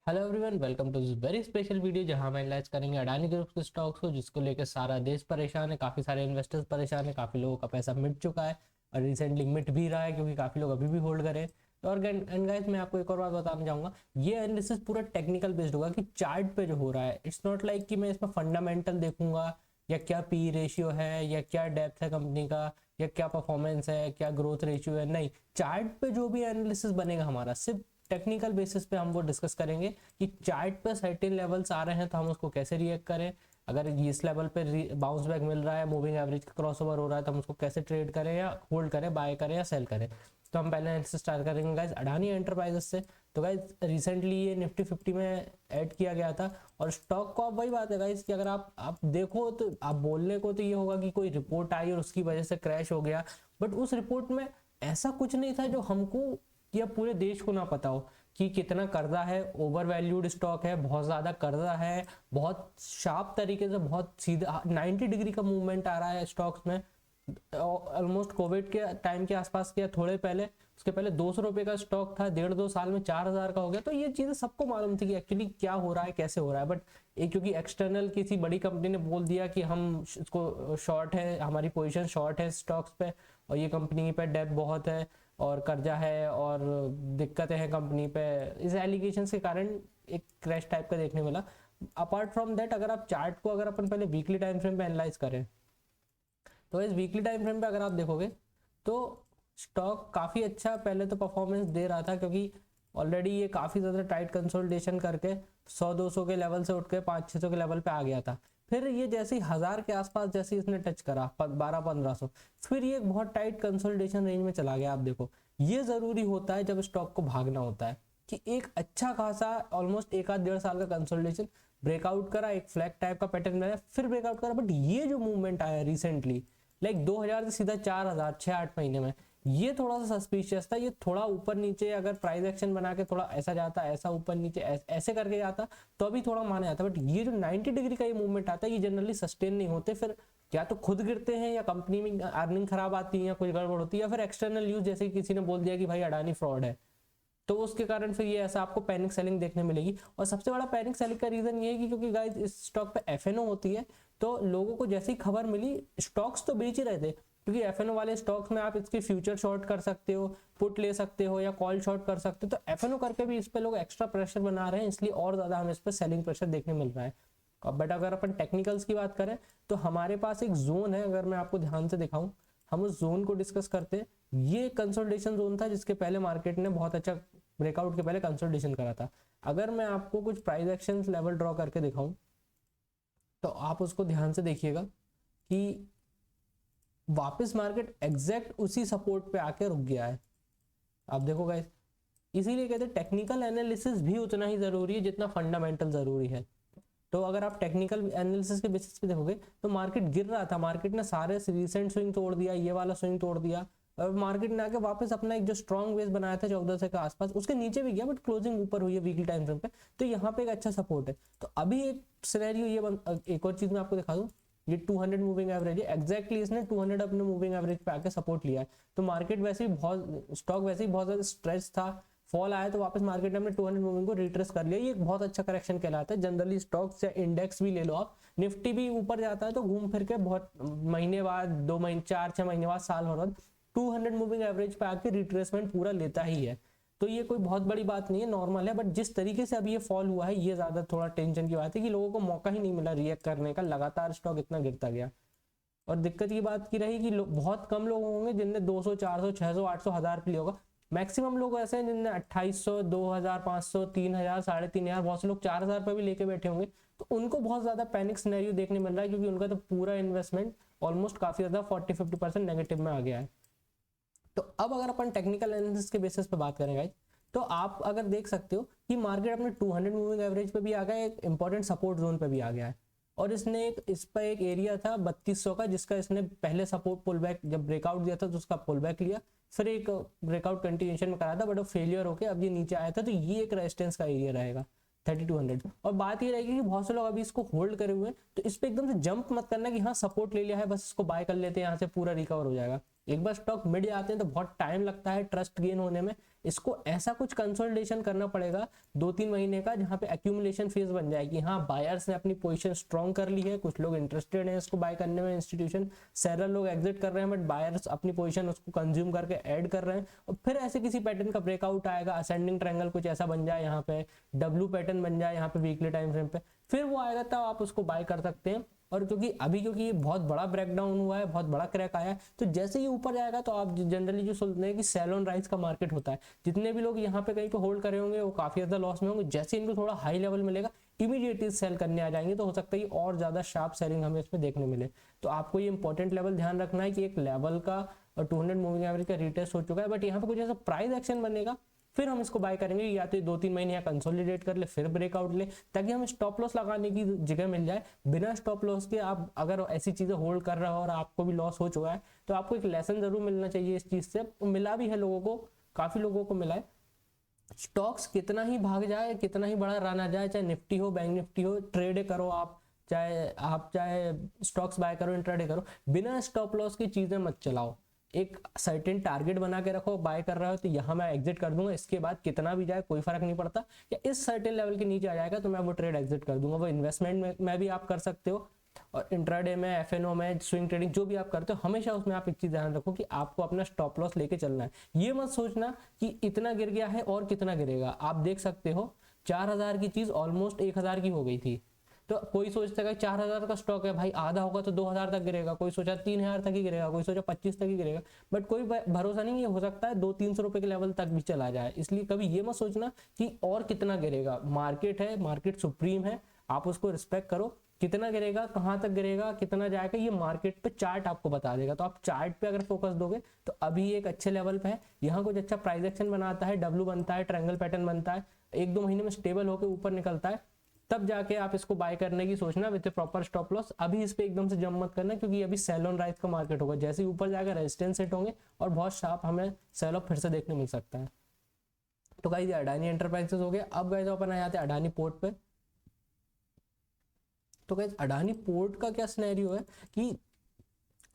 Hello everyone, welcome to this very special video जहां हम analyse करेंगे अडानी ग्रुप के स्टॉक्स को, जिसको लेकर सारा देश परेशान है। काफ़ी सारे इन्वेस्टर्स परेशान है, काफ़ी लोगों का पैसा मिट चुका है और रिसेंटली मिट भी रहा है क्योंकि काफ़ी लोग अभी भी होल्ड करें। तो और एंड गाइस, मैं आपको एक और बात बताना चाहूँगा। ये एनालिसिस पूरा टेक्निकल बेस्ड होगा कि चार्ट पे जो हो रहा है, इट्स नॉट लाइक कि मैं इसमें फंडामेंटल देखूंगा या क्या पी रेशियो है या क्या डेप्थ है कंपनी का या क्या परफॉर्मेंस है, क्या ग्रोथ रेशियो है। नहीं, चार्ट पे जो भी एनालिसिस बनेगा हमारा सिर्फ टेक्निकल बेसिस पे हम वो डिस्कस करेंगे कि चार्ट पे सर्टेन लेवल्स आ रहे हैं तो हम उसको कैसे रिएक्ट करें। अगर इस लेवल पे बाउंस बैक मिल रहा है, मूविंग एवरेज का क्रॉसओवर हो रहा है, तो हम उसको कैसे ट्रेड करें या होल्ड करें, बाय करें या सेल करें। तो हम पहले एनालिसिस स्टार्ट करेंगे गाइस अडानी एंटरप्राइजेस से। तो गाइस रिसेंटली ये निफ्टी 50 में ऐड किया गया था और स्टॉक को, अब वही बात है गाइस कि अगर आप देखो तो आप बोलने को तो ये होगा कि कोई रिपोर्ट आई और उसकी वजह से क्रैश हो गया, बट उस रिपोर्ट में ऐसा कुछ नहीं था जो हमको या पूरे देश को ना पता हो कि कितना कर्जा है, ओवर वैल्यूड स्टॉक है, बहुत ज्यादा कर्जा है, बहुत शार्प तरीके से बहुत सीधा 90 डिग्री का मूवमेंट आ रहा है स्टॉक्स में। ऑलमोस्ट कोविड के टाइम के आसपास किया, थोड़े पहले उसके पहले 200 रुपए का स्टॉक था, 1.5-2 साल में 4,000 का हो गया। तो ये चीजें सबको मालूम थी कि एक्चुअली क्या हो रहा है, कैसे हो रहा है। बट एक क्योंकि एक्सटर्नल किसी बड़ी कंपनी ने बोल दिया कि हम इसको शॉर्ट है, हमारी पोजीशन शॉर्ट है स्टॉक्स पे और ये कंपनी पे डेब्ट बहुत है और कर्जा है और दिक्कतें हैं कंपनी पे, इस एलिगेशन के कारण एक क्रैश टाइप का देखने मिला। अपार्ट फ्रॉम दैट, अगर आप चार्ट को अगर अपन पहले वीकली टाइम फ्रेम पे एनालाइज करें तो इस वीकली टाइम फ्रेम पे अगर आप देखोगे तो स्टॉक काफी अच्छा पहले तो परफॉर्मेंस दे रहा था, क्योंकि ऑलरेडी ये काफी ज्यादा टाइट कंसोलिडेशन करके 100-200 के लेवल से उठ के 500-600 के लेवल पे आ गया था। फिर ये जैसे ही 1000 के आसपास जैसे इसने टच करा 1200-1500, फिर ये एक बहुत टाइट कंसोलिडेशन रेंज में चला गया। आप देखो, ये जरूरी होता है जब स्टॉक को भागना होता है कि एक अच्छा खासा ऑलमोस्ट 1-1.5 साल का कंसोलिडेशन ब्रेकआउट करा, एक फ्लैग टाइप का पैटर्न बनाया, फिर ब्रेकआउट करा। बट ये जो मूवमेंट आया रिसेंटली, लाइक 2000 से सीधा 4000 6-8 महीने में, ये थोड़ा सा सस्पिशियस था। ये थोड़ा ऊपर नीचे अगर प्राइस एक्शन बना के थोड़ा ऐसा जाता, ऐसा ऊपर नीचे ऐसे करके जाता तो अभी थोड़ा माना जाता। बट ये जो 90 डिग्री का ये मूवमेंट आता है, ये जनरली सस्टेन नहीं होते। फिर या तो खुद गिरते हैं या कंपनी में अर्निंग खराब आती है या कुछ गड़बड़ होती है या फिर एक्सटर्नल न्यूज जैसे किसी ने बोल दिया कि भाई अडानी फ्रॉड है, तो उसके कारण फिर ये ऐसा आपको पैनिक सेलिंग देखने मिलेगी। और सबसे बड़ा पैनिक सेलिंग का रीजन ये है कि क्योंकि गाइस इस स्टॉक पे एफएनओ होती है, तो लोगों को जैसी खबर मिली स्टॉक्स तो बेच ही रहे थे, क्योंकि एफएनओ वाले स्टॉक्स में आप इसके फ्यूचर शॉर्ट कर सकते हो, पुट ले सकते हो या कॉल शॉर्ट कर सकते हो। तो एफएनओ करके भी इस पे लोग एक्स्ट्रा प्रेशर बना रहे हैं, इसलिए और ज्यादा हमें इस पर सेलिंग प्रेशर देखने मिल रहा है। बट अगर अपन टेक्निकल्स की बात करें तो हमारे पास एक जोन है, अगर मैं आपको ध्यान से दिखाऊं, हम उस जोन को डिस्कस करते हैं। ये कंसोलिडेशन जोन था जिसके पहले मार्केट ने बहुत अच्छा ब्रेकआउट के पहले कंसोलिडेशन करा था। अगर मैं आपको कुछ प्राइस एक्शन लेवल ड्रॉ करके दिखाऊं तो आप उसको ध्यान से देखिएगा कि वापस मार्केट एग्जैक्ट उसी सपोर्ट पे आके रुक गया है। आप देखो गाइस, इसीलिए कहते हैं टेक्निकल एनालिसिस भी उतना ही जरूरी है जितना फंडामेंटल जरूरी है। तो अगर आप टेक्निकल एनालिसिस के बेसिस पे देखोगे तो मार्केट गिर रहा था, मार्केट ने सारे रिसेंट स्विंग तोड़ दिया, ये वाला स्विंग तोड़ दिया और मार्केट ने आके वापस अपना एक जो स्ट्रॉन्ग बेस बनाया था 1400 के आसपास, उसके नीचे भी गया बट क्लोजिंग ऊपर हुई है वीकली टाइम फ्रेम पे। तो यहाँ पे एक अच्छा सपोर्ट है। तो अभी एक सिनेरियो ये एक और चीज मैं आपको दिखा दूं, ये 200 मूविंग एवरेज है, एग्जैक्टली इसने 200 अपने मूविंग एवरेज पे आके सपोर्ट लिया है। तो मार्केट वैसे ही बहुत, स्टॉक वैसे ही बहुत ज्यादा स्ट्रेच था, फॉल आया तो वापस मार्केट ने अपने 200 मूविंग को रिट्रेस कर लिया। ये एक बहुत अच्छा करेक्शन कहलाता है। जनरली स्टॉक्स या इंडेक्स भी ले लो आप, निफ्टी भी ऊपर जाता है तो घूम फिर के बहुत महीने बाद, 2 महीने, 4-6 महीने बाद, साल हो रहा है, 200 मूविंग एवरेज पे आके रिट्रेसमेंट पूरा लेता ही है। तो ये कोई बहुत बड़ी बात नहीं है, नॉर्मल है। बट जिस तरीके से अभी ये फॉल हुआ है, ये ज्यादा थोड़ा टेंशन की बात है कि लोगों को मौका ही नहीं मिला रिएक्ट करने का, लगातार स्टॉक इतना गिरता गया। और दिक्कत की बात की रही कि बहुत कम लोग होंगे जिनने 200, 400, 600, 800, 1000 पे लिया होगा। मैक्सिमम लोग ऐसे हैं जिनने 2800, 2000, 500, 3000, 3500, बहुत से लोग 4000 पे भी लेके बैठे होंगे। तो उनको बहुत ज्यादा पैनिक सिनेरियो देखने मिल रहा है, क्योंकि उनका तो पूरा इन्वेस्टमेंट ऑलमोस्ट काफी ज्यादा 40-50% नेगेटिव में आ गया है। तो अब अगर अपन टेक्निकल एनालिसिस के बेसिस पे बात करें गाइस, तो आप अगर देख सकते हो कि मार्केट अपने 200 मूविंग एवरेज पे भी आ गया है, एक इंपॉर्टेंट सपोर्ट जोन पे भी आ गया है। और इसने इस पर एक एरिया था 3200 का, जिसका इसने पहले सपोर्ट पुल बैक जब ब्रेकआउट दिया था तो उसका पुल बैक लिया, फिर एक ब्रेकआउट कंटिन्यूएशन में करा था बट वो फेलियर होकर अब ये नीचे आया था। तो ये एक रेजिस्टेंस का एरिया रहेगा 3200। और बात ये रहेगी कि बहुत से लोग अभी इसको होल्ड करे हुए हैं, तो इस पे एकदम से जंप मत करना कि हाँ सपोर्ट ले लिया है बस इसको बाय कर लेते हैं, यहाँ से पूरा रिकवर हो जाएगा। एक बार स्टॉक मिड जाते हैं तो बहुत टाइम लगता है ट्रस्ट गेन होने में। इसको ऐसा कुछ कंसोलिडेशन करना पड़ेगा 2-3 महीने का, जहां पे एक्यूमुलेशन फेज बन जाए कि हाँ बायर्स ने अपनी पोजीशन स्ट्रॉन्ग कर ली है, कुछ लोग इंटरेस्टेड हैं इसको बाय करने में, इंस्टीट्यूशन सेलर लोग एग्जिट कर रहे हैं, बट बायर्स अपनी पोजीशन उसको कंज्यूम करके ऐड कर रहे हैं, और फिर ऐसे किसी पैटर्न का ब्रेकआउट आएगा, असेंडिंग ट्रायंगल कुछ ऐसा बन जाए, यहाँ पे डब्ल्यू पैटर्न बन जाए यहाँ पे वीकली टाइम फ्रेम पे, फिर वो आएगा तब आप उसको बाय कर सकते हैं। और क्योंकि ये बहुत बड़ा ब्रेकडाउन हुआ है, बहुत बड़ा क्रैक आया है, तो जैसे ही ऊपर जाएगा तो आप जनरली जो सोचते हैं कि सेल ऑन राइज का मार्केट होता है, जितने भी लोग यहाँ पे कहीं पे होल्ड करे होंगे वो काफी ज्यादा लॉस में होंगे, जैसे इनको थोड़ा हाई लेवल मिलेगा इमीडिएटली सेल करने आ जाएंगे, तो हो सकता है और ज्यादा शार्प सेलिंग हमें इसमें देखने मिले। तो आपको ये इंपॉर्टेंट लेवल ध्यान रखना है कि एक लेवल का और 200 मूविंग एवरेज का रिटेस्ट हो चुका है, बट यहाँ पे कुछ ऐसा प्राइस एक्शन बनेगा फिर हम इसको बाय करेंगे, या तो 2-3 महीने यहाँ कंसोलिडेट कर ले फिर ब्रेकआउट ले, ताकि हमें स्टॉप लॉस लगाने की जगह मिल जाए। बिना स्टॉप लॉस के आप अगर ऐसी चीजें होल्ड कर रहे हो और आपको भी लॉस हो चुका है तो आपको एक लेसन जरूर मिलना चाहिए इस चीज से, मिला भी है लोगों को, काफी लोगों को मिला है। स्टॉक्स कितना ही भाग जाए, कितना ही बड़ा रन आ जाए, चाहे निफ्टी हो बैंक निफ्टी हो, ट्रेड करो आप चाहे स्टॉक्स बाय करो इंट्राडे करो, बिना स्टॉप लॉस की चीजें मत चलाओ। एक सर्टेन टारगेट बना के रखो, बाय कर रहे हो तो यहाँ मैं एग्जिट कर दूंगा, इसके बाद कितना भी जाए कोई फर्क नहीं पड़ता, या इस सर्टेन लेवल के नीचे आ जाएगा तो मैं वो ट्रेड एग्जिट कर दूंगा। वो इन्वेस्टमेंट में भी आप कर सकते हो, और इंट्राडे में, एफएनओ में, स्विंग ट्रेडिंग जो भी आप करते हो, हमेशा उसमें आप एक चीज ध्यान रखो कि आपको अपना स्टॉप लॉस लेके चलना है। ये मत सोचना कि इतना गिर गया है और कितना गिरेगा। आप देख सकते हो 4000 की चीज ऑलमोस्ट 1000 की हो गई थी, तो कोई सोचता है 4000 का स्टॉक है भाई, आधा होगा तो 2000 तक गिरेगा, कोई सोचा 3000 तक ही गिरेगा, कोई सोचा 25 तक ही गिरेगा, बट कोई भरोसा नहीं, ये हो सकता है 200-300 रुपए के लेवल तक भी चला जाए। इसलिए कभी ये मत सोचना कि और कितना गिरेगा। मार्केट है, मार्केट सुप्रीम है, आप उसको रिस्पेक्ट करो। कितना गिरेगा, कहाँ तक गिरेगा, कितना जाएगा, ये मार्केट पे चार्ट आपको बता देगा। तो आप चार्ट पे अगर फोकस दोगे तो अभी एक अच्छे लेवल पे है, यहाँ कुछ अच्छा प्राइस एक्शन बनाता है, डब्ल्यू बनता है, ट्रायंगल पैटर्न बनता है, 1-2 महीने में स्टेबल होकर ऊपर निकलता है, तब जाके आप इसको बाय करने की सोचना विद प्रॉपर स्टॉप लॉस। अभी इस पे एकदम से जंप मत करना, क्योंकि अभी सेल ऑन राइज का मार्केट होगा, जैसे ही ऊपर जाएगा रेजिस्टेंस सेट होंगे और बहुत शार्प हमें सेल ऑफ फिर से देखने मिल सकता है। तो गाइस ये अडानी एंटरप्राइजेस हो गया। अब गाइस अपन आ जाते हैं अडानी पोर्ट पे। तो गाइस अडानी पोर्ट का क्या सिनेरियो है कि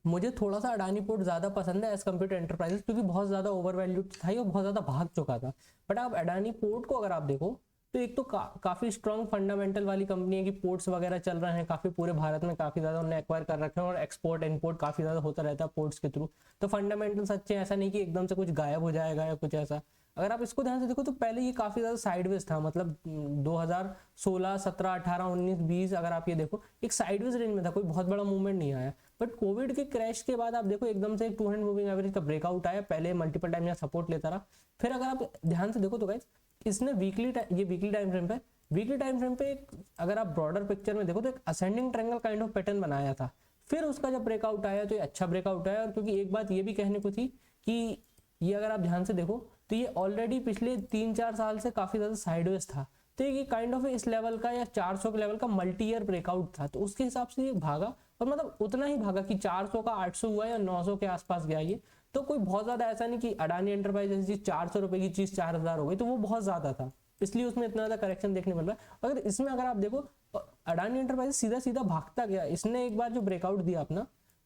मुझे थोड़ा सा अडानी पोर्ट ज्यादा पसंद है एज कम्पेयर टू एंटरप्राइजेस, क्योंकि बहुत ज्यादा ओवर वैल्यूड था और बहुत ज्यादा भाग चुका था। बट आप अडानी पोर्ट को अगर आप देखो तो एक तो काफी स्ट्रॉन्ग फंडामेंटल वाली कंपनी है कि पोर्ट्स वगैरह चल रहे हैं काफी, पूरे भारत में काफी ज्यादा उन्होंने एक्वायर कर रखे हैं और एक्सपोर्ट इम्पोर्ट काफी ज्यादा होता रहता है पोर्ट्स के थ्रू। तो फंडामेंटल्स अच्छे हैं, ऐसा नहीं कि एकदम से कुछ गायब हो जाएगा या कुछ ऐसा। अगर आप इसको ध्यान से देखो तो पहले ये काफी ज्यादा साइडवेज था, मतलब 2016, 17, 18, 19, 20 अगर आप ये देखो एक साइडवेज रेंज में था, कोई बहुत बड़ा मूवमेंट नहीं आया। बट कोविड के क्रैश के बाद आप देखो एकदम से एक 200 मूविंग एवरेज का ब्रेकआउट आया, पहले मल्टीपल टाइम यहाँ सपोर्ट लेता रहा। फिर अगर आप ध्यान से देखो तो गाइस इसने वीकली टाइम फ्रेम पे अगर आप ब्रॉडर पिक्चर में देखो तो एक ascending triangle kind of pattern बनाया था। फिर उसका जब ब्रेकआउट आया तो ये अच्छा ब्रेकआउट आया, और क्योंकि एक बात ये भी कहने को थी कि ये अगर आप ध्यान से देखो तो ये ऑलरेडी पिछले 3-4 साल से काफी ज्यादा साइडवेज था, तो ये काइंड ऑफ इस लेवल का या 400 के लेवल का मल्टी ईयर ब्रेकआउट था, तो उसके हिसाब से ये भागा, और मतलब उतना ही भागा कि 400 का 800 हुआ या 900 के आसपास गया ये। तो कोई बहुत ज्यादा ऐसा नहीं कि अडानी एंटरप्राइजेस चीज 400 रुपए की चीज 4000 हो गई, तो वो बहुत ज्यादा था, इसलिए उसमें इतना ज्यादा करेक्शन देखने मिल रहा है। अगर इसमें अगर आप देखो अडानी एंटरप्राइजेस सीधा सीधा भागता गया, इसने एक बार जो ब्रेकआउट दिया अपना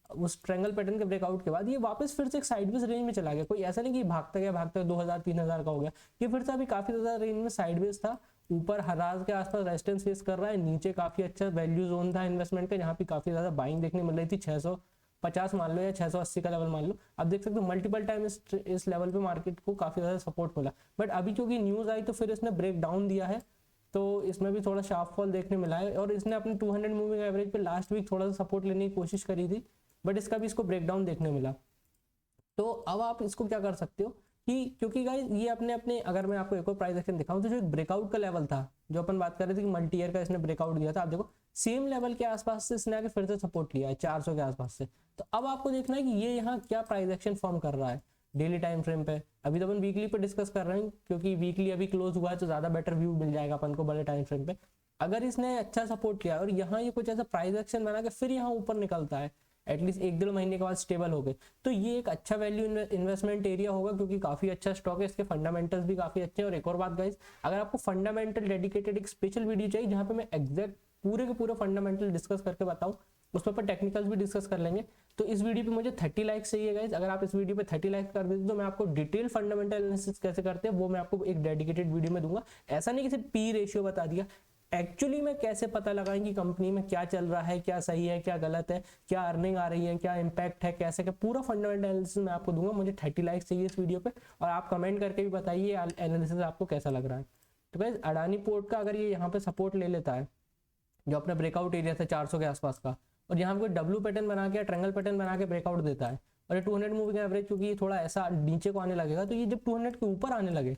उस ट्रायंगल पैटर्न के ब्रेकआउट के बाद ये वापस फिर से एक साइडवेज रेंज में चला गया। कोई ऐसा नहीं कि भागता गया 2000-3000 का हो गया, ये फिर से अभी काफी ज्यादा रेंज में साइडवेज था, ऊपर हराज के आसपास रेजिस्टेंस फेस कर रहा है, नीचे काफी अच्छा वैल्यू जोन था इन्वेस्टमेंट का, जहाँ पे काफी ज्यादा बाइंग देखने मिल रही थी, 650 मान लो या 680 का लेवल मान लो। आप देख सकते हो मल्टीपल टाइम इस लेवल पे मार्केट को काफी ज्यादा सपोर्ट मिला, बट अभी क्योंकि न्यूज आई तो फिर इसने ब्रेक डाउन दिया है, तो इसमें भी थोड़ा शार्प फॉल देखने मिला है। और इसने अपने 200 मूविंग एवरेज पे लास्ट वीक थोड़ा सा सपोर्ट लेने की कोशिश करी थी, बट इसका भी इसको ब्रेकडाउन देखने मिला। तो अब आप इसको क्या कर सकते हो कि क्योंकि गाइस ये अपने अगर मैं आपको एक और प्राइस एक्शन दिखाऊं तो जो एक ब्रेकआउट का लेवल था जो अपन बात कर रहे थे कि मल्टी ईयर का इसने ब्रेकआउट दिया था, आप देखो सेम लेवल के आसपास से इसने आके फिर से सपोर्ट लिया है 400 के आसपास से। तो अब आपको देखना है कि ये यहाँ क्या प्राइस एक्शन फॉर्म कर रहा है डेली टाइम फ्रेम पे। अभी तो अपन वीकली पे डिस्कस कर रहे हैं क्योंकि वीकली अभी क्लोज हुआ है तो ज्यादा बेटर व्यू मिल जाएगा अपन को बड़े टाइम फ्रेम पे। अगर इसने अच्छा सपोर्ट किया और यहाँ ये कुछ ऐसा प्राइस एक्शन बना के फिर यहाँ ऊपर निकलता है एटलीस्ट 1-1.5 महीने के बाद स्टेबल हो गए, तो ये एक अच्छा वैल्यू इन्वेस्टमेंट एरिया होगा क्योंकि काफी अच्छा स्टॉक है, इसके फंडामेंटल्स भी काफी अच्छे हैं। और एक और बात गाइस, अगर आपको फंडामेंटल डेडिकेटेड एक स्पेशल वीडियो चाहिए जहां पे मैं एग्जैक्ट पूरे के पूरे फंडामेंटल डिस्कस करके बताऊं उस पर टेक्निकल्स भी डिस्कस कर लेंगे। तो इस वीडियो पे मुझे 30 लाइक्स चाहिए गाइज। अगर आप इस वीडियो पे 30 लाइक्स कर देते तो मैं आपको डिटेल फंडामेंटल एनालिसिस कैसे करते हैं वो मैं आपको एक डेडिकेटेड वीडियो में दूंगा। ऐसा नहीं कि सिर्फ पी रेशियो बता दिया, एक्चुअली में कैसे पता लगाएं कि कंपनी में क्या चल रहा है, क्या सही है, क्या गलत है, क्या अर्निंग आ रही है, क्या इंपैक्ट है, कैसे क्या पूरा फंडामेंटल एनालिसिस मैं आपको दूंगा। मुझे 30 लाइक्स चाहिए इस वीडियो पे, और आप कमेंट करके भी बताइए एनालिसिस आपको कैसा लग रहा है। तो गाइस अडानी पोर्ट का अगर ये यहाँ पे सपोर्ट ले लेता है, जो अपना ब्रेकआउट एरिया था 400 के आसपास का, और यहाँ पे डब्ल्यू पैटर्न बना के, ट्रायंगल पैटर्न बना के ब्रेकआउट देता है, और ये 200 मूविंग एवरेज क्योंकि थोड़ा ऐसा नीचे को आने लगेगा, तो ये जब 200 के ऊपर आने लगे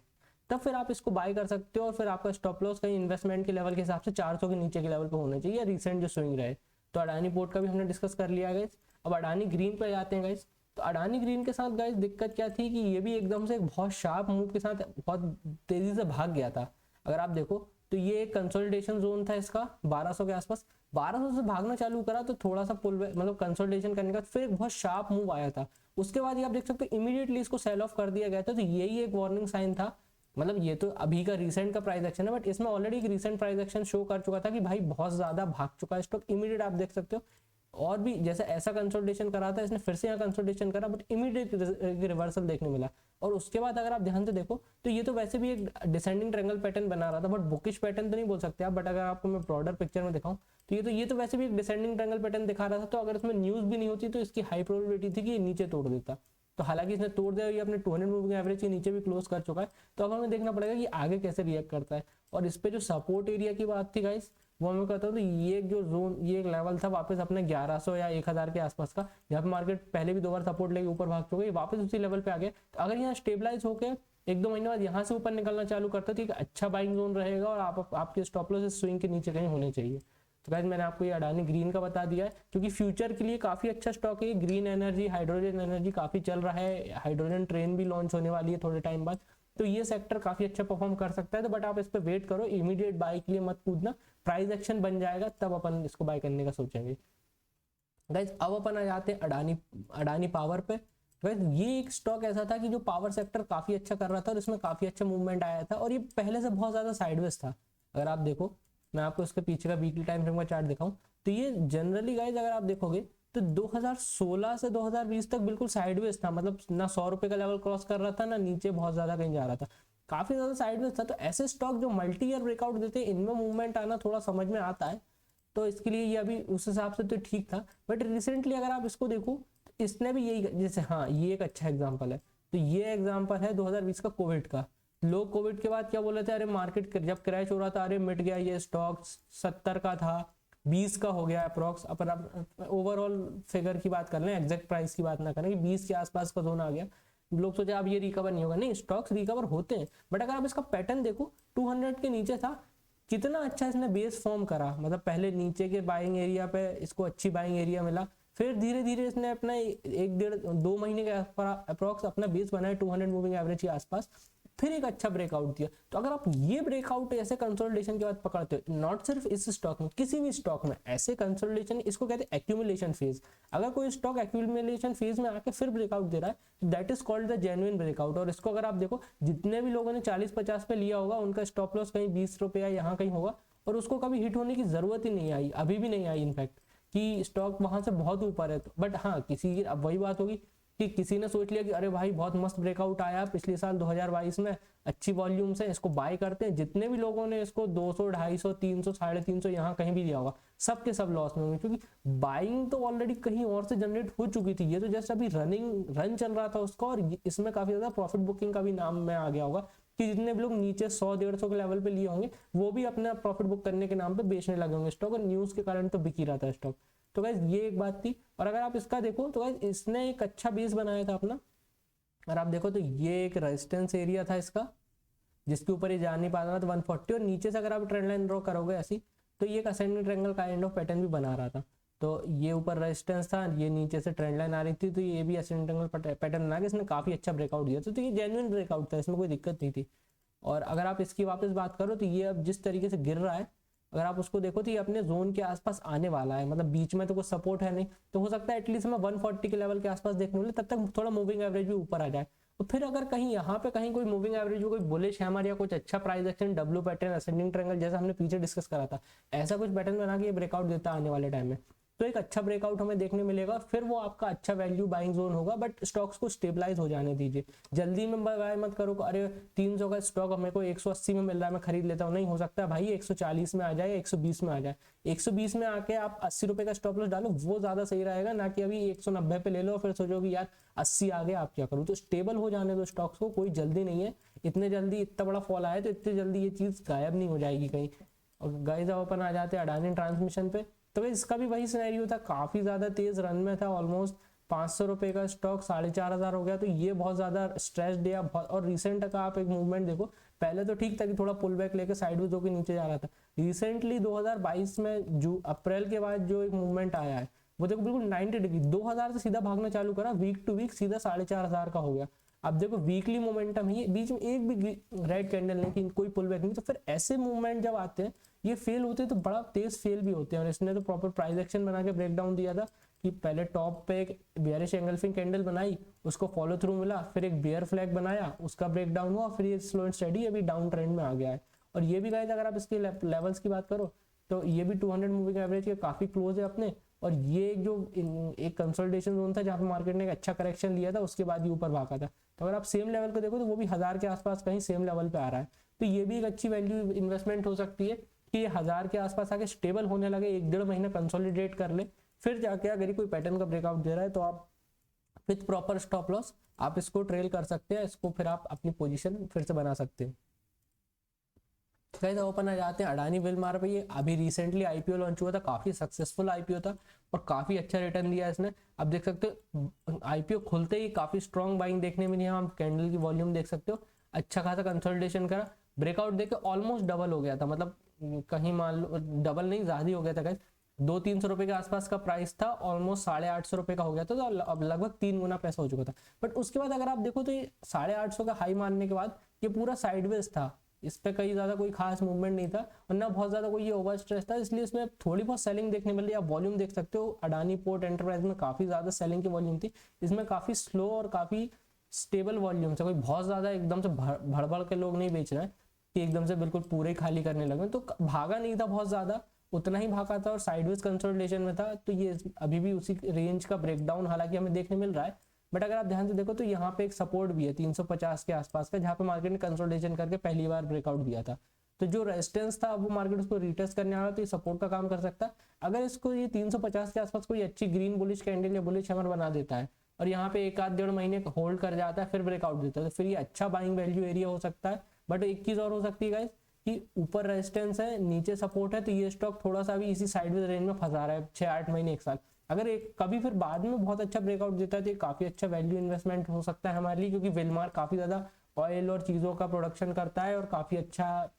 तब फिर आप इसको बाय कर सकते हो। और फिर आपका स्टॉप लॉस कहीं इन्वेस्टमेंट के लेवल के हिसाब से 400 के नीचे के लेवल पे होना चाहिए, रिसेंट जो स्विंग रहे। तो अडानी पोर्ट का भी हमने डिस्कस कर लिया गाइस। अब अडानी ग्रीन पे जाते हैं गाइस। तो अडानी ग्रीन के साथ गाइस दिक्कत क्या थी कि ये भी एकदम से एक बहुत शार्प मूव के साथ बहुत तेजी से भाग गया था। अगर आप देखो तो ये एक कंसोलिडेशन जोन था इसका 1200 के आसपास, 1200 से भागना चालू करा तो थोड़ा सा पुल मतलब कंसोलिडेशन करने का फिर एक बहुत शार्प मूव आया था। उसके बाद ये आप देख सकते हो इमीडिएटली इसको सेल ऑफ कर दिया गया था। तो यही एक वार्निंग साइन था। मतलब ये तो अभी का रिसेंट का प्राइस एक्शन है, बट इसमें ऑलरेडी एक रिसेंट प्राइस एक्शन शो कर चुका था कि भाई बहुत ज्यादा भाग चुका है स्टॉक। इमीडिएट आप देख सकते हो, और भी जैसे ऐसा कंसोलिडेशन करा था इसने, फिर से यहाँ कंसोलिडेशन करा, बट इमीडिएट रिवर्सल देखने मिला। और उसके बाद अगर आप ध्यान से देखो तो ये तो वैसे भी एक डिसेंडिंग ट्रायंगल पैटर्न बना रहा था, बट बुकिश पैटर्न तो नहीं बोल सकते आप, बट अगर आपको मैं ब्रॉडर पिक्चर में दिखाऊं तो ये तो वैसे भी एक डिसेंडिंग ट्रायंगल पैटर्न दिखा रहा था। तो अगर इसमें न्यूज भी नहीं होती तो इसकी हाई प्रोबेबिलिटी थी कि ये नीचे तोड़ देता। तो हालांकि इसने तोड़ दिया, ये अपने 200 मूविंग एवरेज के नीचे भी क्लोज कर चुका है। तो अब हमें देखना पड़ेगा कि आगे कैसे रिएक्ट करता है। और इस पे जो सपोर्ट एरिया की बात थी गाइस, वो मैं कहता हूँ तो ये जो जोन, ये एक लेवल था वापस अपने 1100 या 1000 के आसपास का, जहाँ पे मार्केट पहले भी 2 बार सपोर्ट लेके ऊपर भाग चुका है, वापस उसी लेवल पे आ गया। तो अगर यहाँ स्टेबलाइज होकर 1-2 महीने बाद यहाँ से ऊपर निकलना चालू करता है तो एक अच्छा बाइंग जोन रहेगा, और आपके स्टॉप लॉस स्विंग के नीचे कहीं होने चाहिए। तो गाइस मैंने आपको ये अडानी ग्रीन का बता दिया है, क्योंकि फ्यूचर के लिए काफी अच्छा स्टॉक है। ग्रीन एनर्जी, हाइड्रोजन एनर्जी काफी चल रहा है, हाइड्रोजन ट्रेन भी लॉन्च होने वाली है थोड़े टाइम बाद, तो ये सेक्टर काफी अच्छा परफॉर्म कर सकता है। तो बट आप इस पे वेट करो, इमीडिएट बाय के लिए मत कूदना, प्राइस एक्शन बन जाएगा तब अपन इसको बाय करने का सोचेंगे। गाइस अब अपन आ जाते हैं अडानी पावर पे। गाइस ये एक स्टॉक ऐसा था कि जो पावर सेक्टर काफी अच्छा कर रहा था, और इसमें काफी अच्छा मूवमेंट आया था, और ये पहले से बहुत ज्यादा साइडवेज था। अगर आप देखो, मैं आपको इसके पीछे का वीकली टाइम फ्रेम का चार्ट दिखाऊं तो ये जनरली गाइस अगर आप देखोगे तो 2016 से 2020 तक बिल्कुल साइडवेज था। मतलब ना 100 रुपए का लेवल क्रॉस कर रहा था, ना नीचे बहुत ज्यादा कहीं जा रहा था, काफी ज्यादा साइडवेज था। तो ऐसे स्टॉक जो मल्टी ईयर ब्रेकआउट देते हैं, इनमें मूवमेंट आना थोड़ा समझ में आता है। तो इसके लिए ये अभी उस हिसाब से तो ठीक था। बट रिसेंटली अगर आप इसको देखो तो इसने भी यही, जैसे हाँ ये एक अच्छा एग्जाम्पल है। तो ये एग्जाम्पल है 2020 का कोविड का। लोग कोविड के बाद क्या बोले थे, अरे मार्केट जब क्रैश हो रहा था, अरे मिट गया ये स्टॉक, 70 का था 20 का हो गया अप्रोक्स। अपन ओवरऑल फिगर की बात कर लें, एग्जैक्ट प्राइस की बात ना करें कि 20 के आसपास का जोन आ गया। लोग सोचे अब ये रिकवर नहीं होगा, नहीं, स्टॉक्स रिकवर होते हैं। बट अगर आप इसका पैटर्न देखो, 200 के नीचे था, कितना अच्छा इसने बेस फॉर्म करा। मतलब पहले नीचे के बाइंग एरिया पे इसको अच्छी बाइंग एरिया मिला, फिर धीरे धीरे इसने अपना 1-1.5-2 महीने के अप्रोक्स अपना बेस बनाया 200 मूविंग एवरेज के आसपास, फिर एक अच्छा ब्रेकआउट दिया। तो अगर आप ये ब्रेकआउट ऐसे कंसोलिडेशन के बाद पकड़ते हो, नॉट सिर्फ इस स्टॉक में, किसी भी स्टॉक में ऐसे कंसोलिडेशन, इसको कहते हैं एक्यूमुलेशन फेज। अगर कोई स्टॉक एक्यूमुलेशन फेज में आके फिर ब्रेकआउट दे रहा है, that is called the genuine breakout. और इसको अगर आप देखो, जितने भी लोगों ने 40-50 पे लिया होगा, उनका स्टॉप लॉस कहीं 20 रुपए या यहाँ कहीं होगा, और उसको कभी हिट होने की जरूरत ही नहीं आई, अभी भी नहीं आई इनफैक्ट, कि स्टॉक वहां से बहुत ऊपर है। बट हाँ, किसी की अब वही बात होगी कि किसी ने सोच लिया कि अरे भाई बहुत मस्त ब्रेकआउट आया पिछले साल 2022 में, अच्छी वॉल्यूम्स है, इसको बाय करते हैं। जितने भी लोगों ने इसको 200, 250, 300, 350 यहाँ कहीं भी लिया होगा, सबके सब लॉस में होंगे, क्योंकि बाइंग तो ऑलरेडी कहीं और से जनरेट हो चुकी थी। ये तो जस्ट अभी रन चल रहा था उसका, और इसमें काफी ज्यादा प्रॉफिट बुकिंग का भी नाम में आ गया होगा कि जितने भी लोग नीचे 100-150 के लेवल पे लिए होंगे, वो भी अपना प्रॉफिट बुक करने के नाम पे बेचने लगे होंगे स्टॉक, और न्यूज के कारण तो बिक ही रहा था स्टॉक। तो गाइस ये एक बात थी। और अगर आप इसका देखो तो गाइस इसने एक अच्छा बेस बनाया था अपना। और आप देखो तो ये एक रेजिस्टेंस एरिया था इसका, जिसके ऊपर ये जा नहीं पा रहा था 140, और नीचे से अगर आप ट्रेंड लाइन ड्रॉ करोगे ऐसी, तो ये एक ascending triangle kind of pattern भी बना रहा था। तो ये ऊपर रेजिस्टेंस था, ये नीचे से ट्रेंड लाइन आ रही थी, तो ये भी असेंडिंग ट्रायंगल पैटर्न बना के इसने काफी अच्छा ब्रेकआउट दिया। तो ये जेन्युइन ब्रेकआउट था, इसमें कोई दिक्कत नहीं थी। और अगर आप इसकी वापस बात करो तो ये अब जिस तरीके से गिर रहा है, अगर आप उसको देखो तो ये अपने जोन के आसपास आने वाला है। मतलब बीच में तो कोई सपोर्ट है नहीं, तो हो सकता है एटलीस्ट हमें 140 के लेवल के आसपास देखने मिले, तब तक थोड़ा मूविंग एवरेज भी ऊपर आ जाए। तो फिर अगर कहीं यहाँ पे कहीं कोई मूविंग एवरेज में कोई बुलिश हैमर या कुछ अच्छा price action, W pattern, ascending triangle जैसा हमने पीछे डिस्कस करा था, ऐसा कुछ पैटर्न बना के ये ब्रेकआउट देता आने वाले टाइम में, तो एक अच्छा ब्रेकआउट हमें देखने मिलेगा, फिर वो आपका अच्छा वैल्यू बाइंग जोन होगा। बट स्टॉक्स को स्टेबलाइज हो जाने दीजिए, जल्दी में बाय मत करो। अरे 300 का स्टॉक हमें को 180 में मिल रहा है, मैं खरीद लेता हूँ, नहीं हो सकता भाई 140 में आ जाए, 120 में आ जाए। 120 में आके आप 80 रुपए का स्टॉप लॉस डालो, वो ज्यादा सही रहेगा, ना कि अभी 190 पे ले लो फिर सोचो कि यार 80 आ गया आप क्या करूँ। तो स्टेबल हो जाने दो स्टॉक्स को, कोई जल्दी नहीं है। इतने जल्दी इतना बड़ा फॉल आया तो इतनी जल्दी ये चीज गायब नहीं हो जाएगी कहीं। और गाइस अब अपन आ जाते हैं अडानी ट्रांसमिशन पे। तो इसका भी वही सिनेरियो था, काफी ज्यादा तेज रन में था, ऑलमोस्ट 500 रुपए का स्टॉक 4,500 हो गया। तो ये बहुत ज्यादा स्ट्रेस्ड या और रिसेंट का आप एक मूवमेंट देखो, पहले तो ठीक था कि थोड़ा पुल बैक लेके साइडवेज होकर नीचे जा रहा था। रिसेंटली 2022 में जो अप्रैल के बाद जो एक मूवमेंट आया है वो देखो बिल्कुल 90 डिग्री 2000 से सीधा भागना चालू करा, वीक टू वीक सीधा 4,500 का हो गया। अब देखो वीकली मोमेंटम ही, बीच में एक भी रेड कैंडल नहीं कि कोई पुल बैक नहीं। तो फिर ऐसे मूवमेंट जब आते हैं, ये फेल होते हैं तो बड़ा तेज फेल भी होते हैं। और इसने तो प्रॉपर प्राइस एक्शन बना के ब्रेक डाउन दिया था कि पहले टॉप पे एक बियरिश एंगल्फिंग कैंडल बनाई, उसको फॉलो थ्रू मिला, फिर एक बियर फ्लैग बनाया, उसका ब्रेक डाउन हुआ, फिर ये स्लो एंड स्टडी अभी डाउन ट्रेंड में आ गया है। और ये भी गाइस अगर आप इसके लेवल्स की बात करो तो ये भी 200 मूविंग एवरेज के काफी क्लोज है अपने। और ये जो एक कंसोलिडेशन जोन था जहाँ पे मार्केट ने एक अच्छा करेक्शन लिया था, उसके बाद ये ऊपर भागा था। तो अगर आप सेम लेवल को देखो तो वो भी 1000 के आसपास कहीं सेम लेवल पे आ रहा है। तो ये भी एक अच्छी वैल्यू इन्वेस्टमेंट हो सकती है कि ये 1000 के आसपास आके स्टेबल होने लगे, 1-1.5 महीना कंसोलिडेट कर ले, फिर जाके अगर ये कोई पैटर्न का ब्रेकआउट दे रहा है तो आप विथ प्रॉपर स्टॉप लॉस आप इसको ट्रेल कर सकते हैं, इसको फिर आप अपनी पोजीशन फिर से बना सकते हैं। गाइस ओपन आ जाते हैं अडानी विलमार पे। ये अभी रिसेंटली आईपीओ लॉन्च हुआ था, काफी सक्सेसफुल आईपीओ था और काफी अच्छा रिटर्न दिया इसने। अब देख सकते हो आईपीओ खुलते ही काफी स्ट्रॉन्ग बाइंग देखने मिली है, आप कैंडल की वॉल्यूम देख सकते हो, अच्छा खासा कंसोलिडेशन करा, ब्रेकआउट देके ऑलमोस्ट डबल हो गया था, मतलब कहीं मान लो डबल नहीं ज्यादा ही हो गया था गाइस। 200-300 रुपए के आसपास का प्राइस था, ऑलमोस्ट 850 रुपए का हो गया था, तो अब लगभग 3 गुना पैसा हो चुका था। बट उसके बाद अगर आप देखो तो ये 850 का हाई मानने के बाद ये पूरा साइडवेज था, इस पे कहीं ज्यादा कोई खास मूवमेंट नहीं था और ना बहुत ज्यादा कोई ये ओवर स्ट्रेस था, इसलिए इसमें थोड़ी बहुत सेलिंग देखने मिली। आप वॉल्यूम देख सकते हो, अडानी पोर्ट एंटरप्राइज में काफी ज्यादा सेलिंग की वॉल्यूम थी, इसमें काफी स्लो और काफी स्टेबल वॉल्यूम से, कोई बहुत ज्यादा एकदम से भड़ के लोग नहीं बेच रहे हैं कि एकदम से बिल्कुल पूरे ही खाली करने लगे। तो भागा नहीं था बहुत ज्यादा, उतना ही भागा था और साइडवेज कंसोलिडेशन में था। तो ये अभी भी उसी रेंज का ब्रेकडाउन हालांकि हमें देखने मिल रहा है, बट अगर आप ध्यान से देखो तो यहाँ पे एक सपोर्ट भी है 350 के आसपास का, जहाँ पे मार्केट ने कंसोलिडेशन करके पहली बार ब्रेकआउट दिया था। तो जो रेजिस्टेंस था वो मार्केट उसको रिटेस्ट करने आ रहा, तो ये सपोर्ट का काम कर सकता है। अगर इसको ये 350 के आसपास कोई अच्छी ग्रीन बुलिश कैंडल या बुलिश हैमर बना देता है और यहाँ पे 1-1.5 महीने होल्ड कर जाता है, फिर ब्रेकआउट देता है, तो फिर ये अच्छा बाइंग वैल्यू एरिया हो सकता है। बट एक चीज और हो सकती है गाइस कि ऊपर रेजिस्टेंस है, नीचे सपोर्ट है, तो ये स्टॉक थोड़ा सा भी इसी साइडवेज रेंज में फंसा रहा है 6-8 महीने 1 साल। अगर एक कभी फिर बाद में बहुत अच्छा ब्रेकआउट देता है तो ये काफी अच्छा वैल्यू इन्वेस्टमेंट हो सकता है हमारे लिए, क्योंकि विलमार काफी ज्यादा ऑयल और चीजों का प्रोडक्शन करता है और काफी अच्छा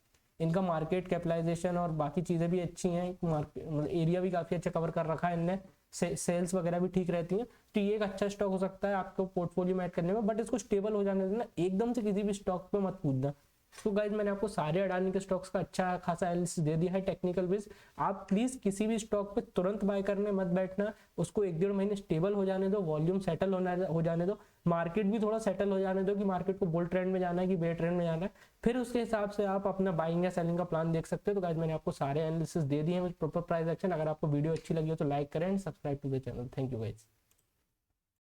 इनका मार्केट कैपिटलाइजेशन और बाकी चीजें भी अच्छी हैं, मार्केट एरिया भी काफी अच्छा कवर कर रखा है इनने, सेल्स वगैरह भी ठीक रहती हैं। तो ये एक अच्छा स्टॉक हो सकता है आपको पोर्टफोलियो में ऐड करने में, बट इसको स्टेबल हो जाने देना, एकदम से किसी भी स्टॉक पे मत कूदना। तो गाइज मैंने आपको सारे अडानी के स्टॉक्स का अच्छा खासा एनालिसिस दे दिया है टेक्निकल बेस। आप प्लीज किसी भी स्टॉक पे तुरंत बाय करने मत बैठना, उसको 1-1.5 महीने स्टेबल हो जाने दो, वॉल्यूम सेटल हो जाने दो, मार्केट भी थोड़ा सेटल हो जाने दो कि मार्केट को बुल ट्रेंड में जाना है कि बेयर ट्रेंड में जाना है, फिर उसके हिसाब से आप अपना बाइंग या सेलिंग का प्लान देख सकते हो। तो गाइज मैंने आपको सारे एनालिसिस दे दिए हैं विद प्रॉपर प्राइस एक्शन। अगर आपको वीडियो अच्छी लगी हो तो लाइक करें and subscribe to the channel. Thank you guys.